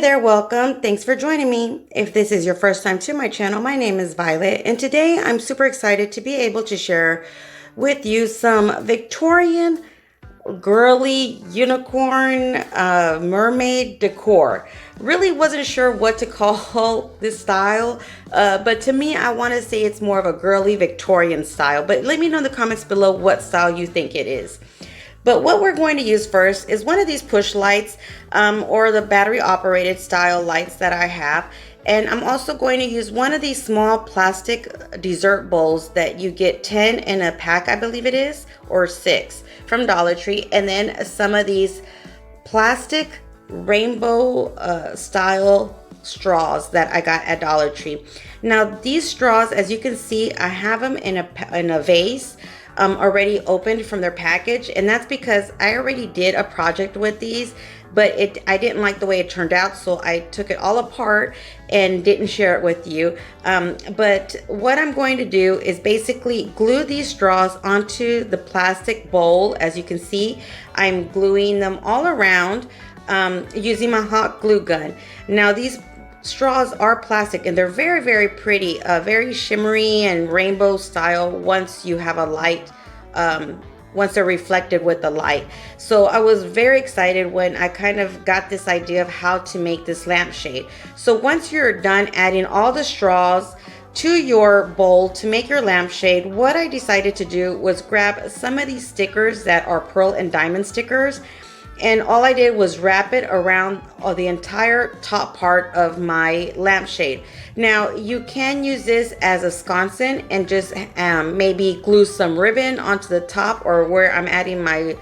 there, welcome. Thanks for joining me. If this is your first time to my channel, my name is Violet, and today I'm super excited to be able to share with you some Victorian girly unicorn mermaid decor. Really wasn't sure what to call this style, but to me, I want to say it's more of a girly Victorian style. But let me know in the comments below what style you think it is. But what we're going to use first is one of these push lights or the battery operated style lights that I have. And I'm also going to use one of these small plastic dessert bowls that you get 10 in a pack, I believe it is, or 6 from Dollar Tree. And then some of these plastic rainbow style straws that I got at Dollar Tree. Now these straws, as you can see, I have them in a vase. Already opened from their package, and that's because I already did a project with these, but I didn't like the way it turned out, so I took it all apart and didn't share it with you. But what I'm going to do is basically glue these straws onto the plastic bowl. As you can see, I'm gluing them all around using my hot glue gun. Now these straws are plastic and they're very, very pretty, very shimmery and rainbow style once you have a light, once they're reflected with the light. So I was very excited when I kind of got this idea of how to make this lampshade. So once you're done adding all the straws to your bowl to make your lampshade, what I decided to do was grab some of these stickers that are pearl and diamond stickers. And all I did was wrap it around the entire top part of my lampshade. Now you can use this as a sconce and just maybe glue some ribbon onto the top or where I'm adding my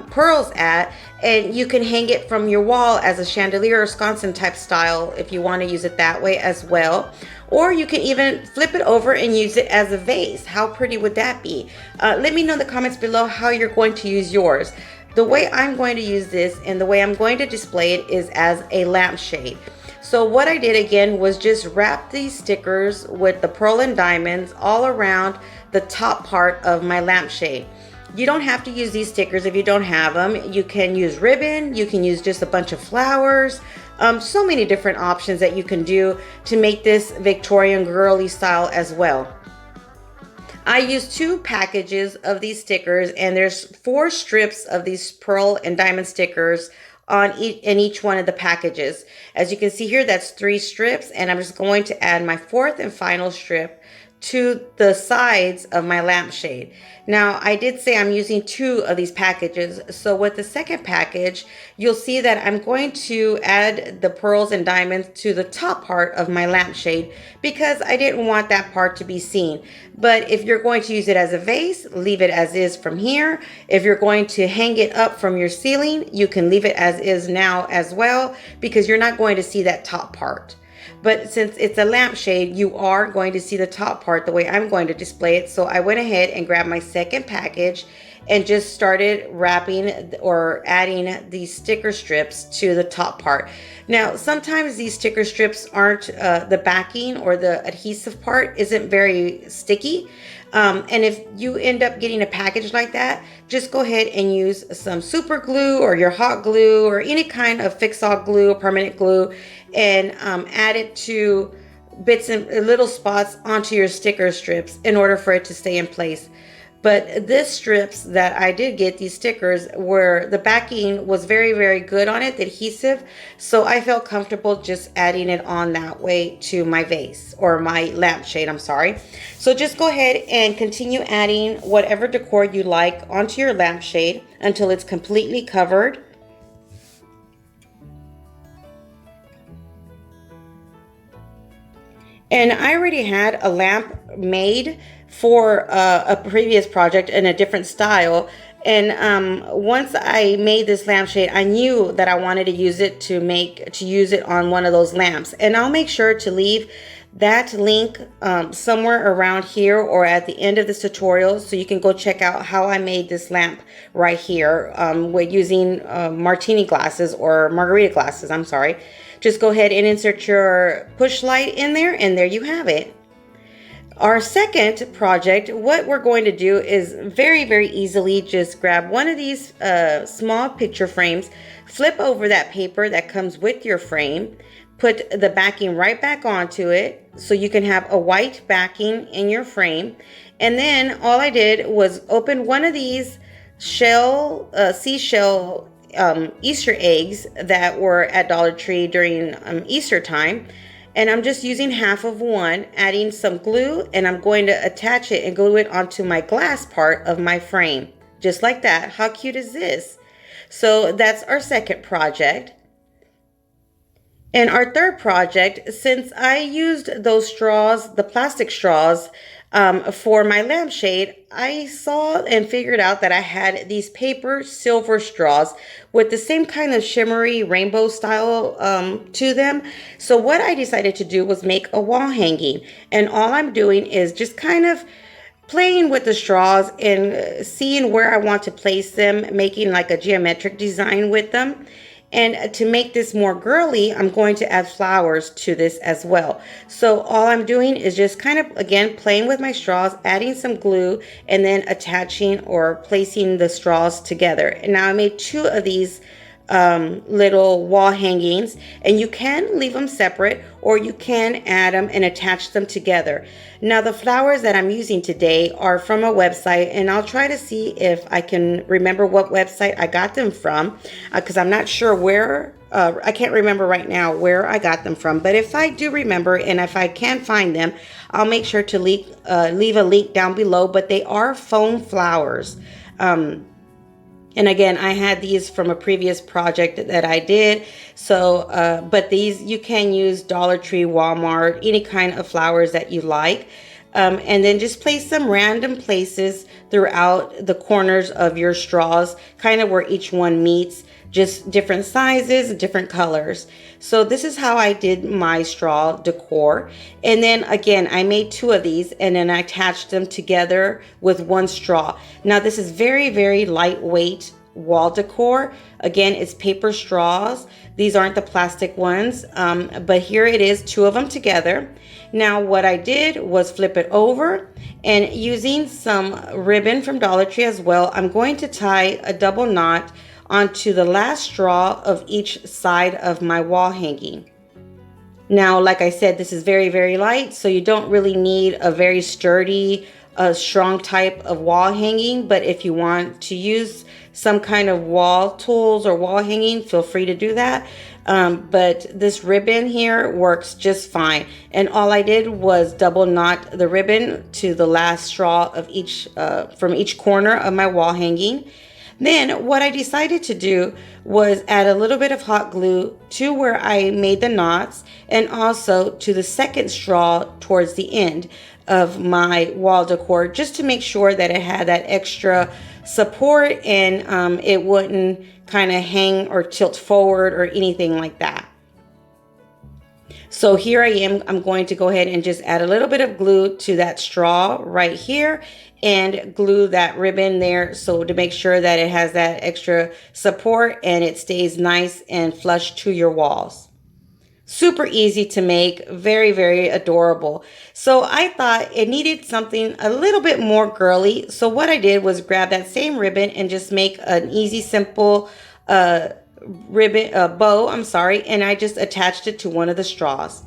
pearls at, and you can hang it from your wall as a chandelier or sconce type style if you want to use it that way as well. Or you can even flip it over and use it as a vase. How pretty would that be? Let me know in the comments below how you're going to use yours. The way I'm going to use this and the way I'm going to display it is as a lampshade. So what I did again was just wrap these stickers with the pearl and diamonds all around the top part of my lampshade. You don't have to use these stickers if you don't have them. You can use ribbon, you can use just a bunch of flowers. So many different options that you can do to make this Victorian girly style as well. I used 2 packages of these stickers, and there's 4 strips of these pearl and diamond stickers in each one of the packages. As you can see here, that's 3 strips, and I'm just going to add my 4th and final strip to the sides of my lampshade. Now I did say I'm using 2 of these packages, so with the second package you'll see that I'm going to add the pearls and diamonds to the top part of my lampshade because I didn't want that part to be seen. But if you're going to use it as a vase, leave it as is from here. If you're going to hang it up from your ceiling, you can leave it as is now as well, because you're not going to see that top part. But since it's a lampshade, you are going to see the top part the way I'm going to display it. So I went ahead and grabbed my second package and just started wrapping or adding these sticker strips to the top part. Now, sometimes these sticker strips aren't, the backing or the adhesive part isn't very sticky. And if you end up getting a package like that, just go ahead and use some super glue or your hot glue or any kind of fix-all glue or permanent glue, and add it to bits and little spots onto your sticker strips in order for it to stay in place. But this strips that I did get, these stickers, were the backing was very, very good on it, the adhesive. So I felt comfortable just adding it on that way to my vase or my lampshade, I'm sorry. So just go ahead and continue adding whatever decor you like onto your lampshade until it's completely covered. And I already had a lamp made for a previous project in a different style. And once I made this lampshade, I knew that I wanted to use it to use it on one of those lamps. And I'll make sure to leave that link somewhere around here or at the end of this tutorial, so you can go check out how I made this lamp right here with using martini glasses or margarita glasses, I'm sorry. Just go ahead and insert your push light in there, and there you have it. Our second project, what we're going to do is very easily just grab one of these small picture frames, flip over that paper that comes with your frame, put the backing right back onto it so you can have a white backing in your frame. And then all I did was open one of these seashell Easter eggs that were at Dollar Tree during Easter time. And I'm just using half of one, adding some glue, and I'm going to attach it and glue it onto my glass part of my frame. Just like that. How cute is this? So that's our second project. And our third project, since I used those straws, the plastic straws, for my lampshade, I saw and figured out that I had these paper silver straws with the same kind of shimmery rainbow style to them. So what I decided to do was make a wall hanging. And all I'm doing is just kind of playing with the straws and seeing where I want to place them, making like a geometric design with them. And to make this more girly, I'm going to add flowers to this as well. So all I'm doing is just kind of, again, playing with my straws, adding some glue, and then attaching or placing the straws together. And now I made two of these little wall hangings, and you can leave them separate or you can add them and attach them together. Now the flowers that I'm using today are from a website, and I'll try to see if I can remember what website I got them from, because I'm not sure where, I can't remember right now where I got them from, but if I do remember and if I can find them, I'll make sure to leave a link down below. But they are foam flowers. And again, I had these from a previous project that I did. So, but these, you can use Dollar Tree, Walmart, any kind of flowers that you like. And then just place them random places throughout the corners of your straws, kind of where each one meets, just different sizes, different colors. So this is how I did my straw decor. And then again, I made two of these and then I attached them together with one straw. Now this is very lightweight wall decor. Again, it's paper straws. These aren't the plastic ones, but here it is, two of them together. Now what I did was flip it over, and using some ribbon from Dollar Tree as well, I'm going to tie a double knot onto the last straw of each side of my wall hanging. Now, like I said, this is very light, so you don't really need a very sturdy, strong type of wall hanging. But if you want to use some kind of wall tools or wall hanging, feel free to do that. But this ribbon here works just fine. And all I did was double knot the ribbon to the last straw of each, from each corner of my wall hanging. Then what I decided to do was add a little bit of hot glue to where I made the knots, and also to the second straw towards the end of my wall decor, just to make sure that it had that extra support and it wouldn't kind of hang or tilt forward or anything like that. So here I am, I'm going to go ahead and just add a little bit of glue to that straw right here and glue that ribbon there, so to make sure that it has that extra support and it stays nice and flush to your walls. Super easy to make, very adorable. So I thought it needed something a little bit more girly. So what I did was grab that same ribbon and just make an easy, simple bow, and I just attached it to one of the straws.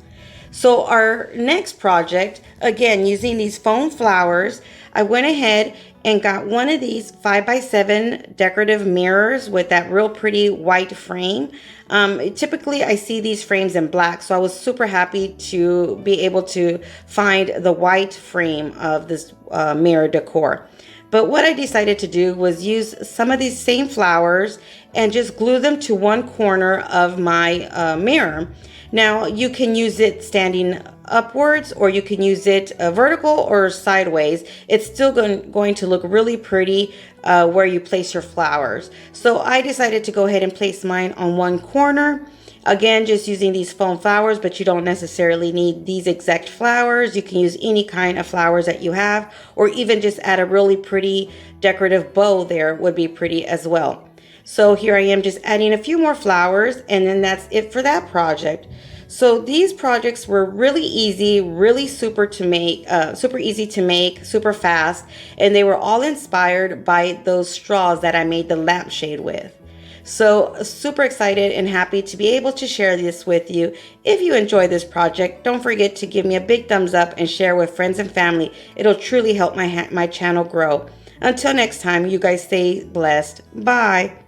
So our next project, again, using these foam flowers, I went ahead and got one of these 5x7 decorative mirrors with that real pretty white frame. Typically I see these frames in black, so I was super happy to be able to find the white frame of this mirror decor. But what I decided to do was use some of these same flowers and just glue them to one corner of my mirror. Now you can use it standing upwards, or you can use it vertical or sideways. It's still going to look really pretty where you place your flowers. So I decided to go ahead and place mine on one corner. Again, just using these foam flowers, but you don't necessarily need these exact flowers. You can use any kind of flowers that you have, or even just add a really pretty decorative bow there would be pretty as well. So here I am just adding a few more flowers, and then that's it for that project. So these projects were really easy, really super easy to make, super fast, and they were all inspired by those straws that I made the lampshade with. So super excited and happy to be able to share this with you. If you enjoy this project, don't forget to give me a big thumbs up and share with friends and family. It'll truly help my channel grow. Until next time, you guys stay blessed. Bye.